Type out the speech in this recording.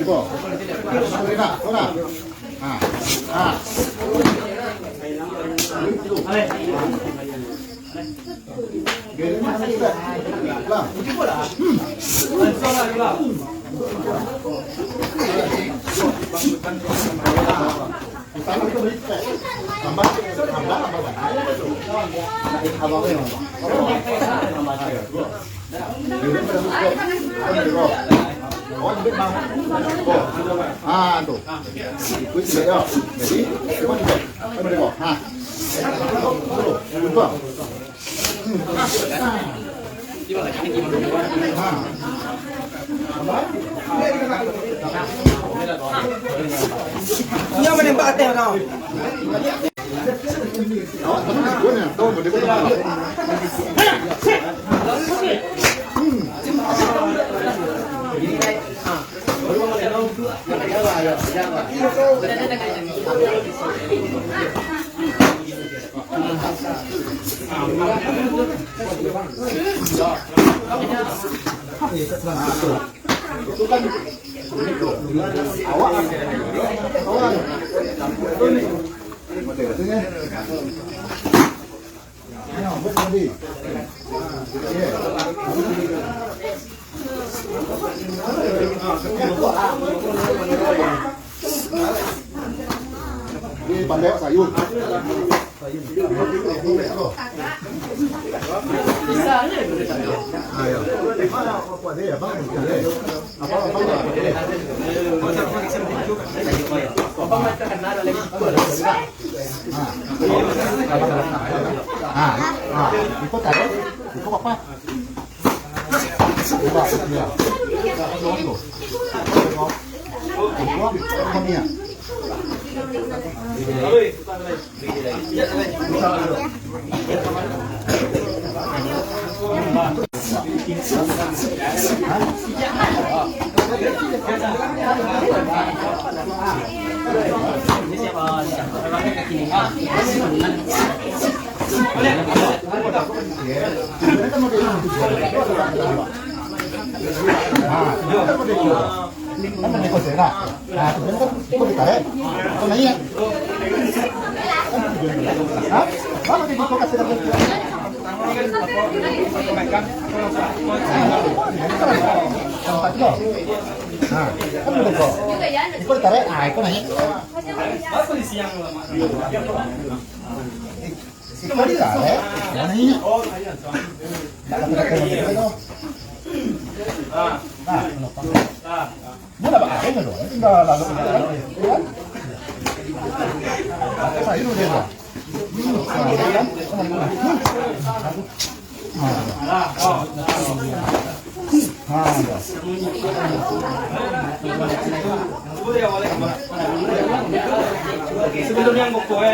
이거. 소리나, 소나. 아, 아. Ah, tuh. Gue sudah ya. Jadi, cuman deh. Coba deh kok. Nah. Dulu, dulu. Ini apa nembak teh kau? Oh, teman gue nih. Tuh, gede banget. Itu kan awak ini pandai sayur. Ayo. Apa dia, Bang? Apa ikut ada? Ikut apa? Coba, ya. Ini. Kan ini konsep lah. Nah, sebenarnya kan ikut ditarik. Kau nanya. Hah? Apa yang kau kasih dalam itu? Tempat lo. Nah, kan udah kok. Ikut ditarik. Ah, kau nanya. Ikut ditarik. Kau nanya. Tak ada kena nah, kenapa? Mau dapat apa enggak dong? Tinggal lalu kan? Saya dulu deh. Sebelumnya yang kue.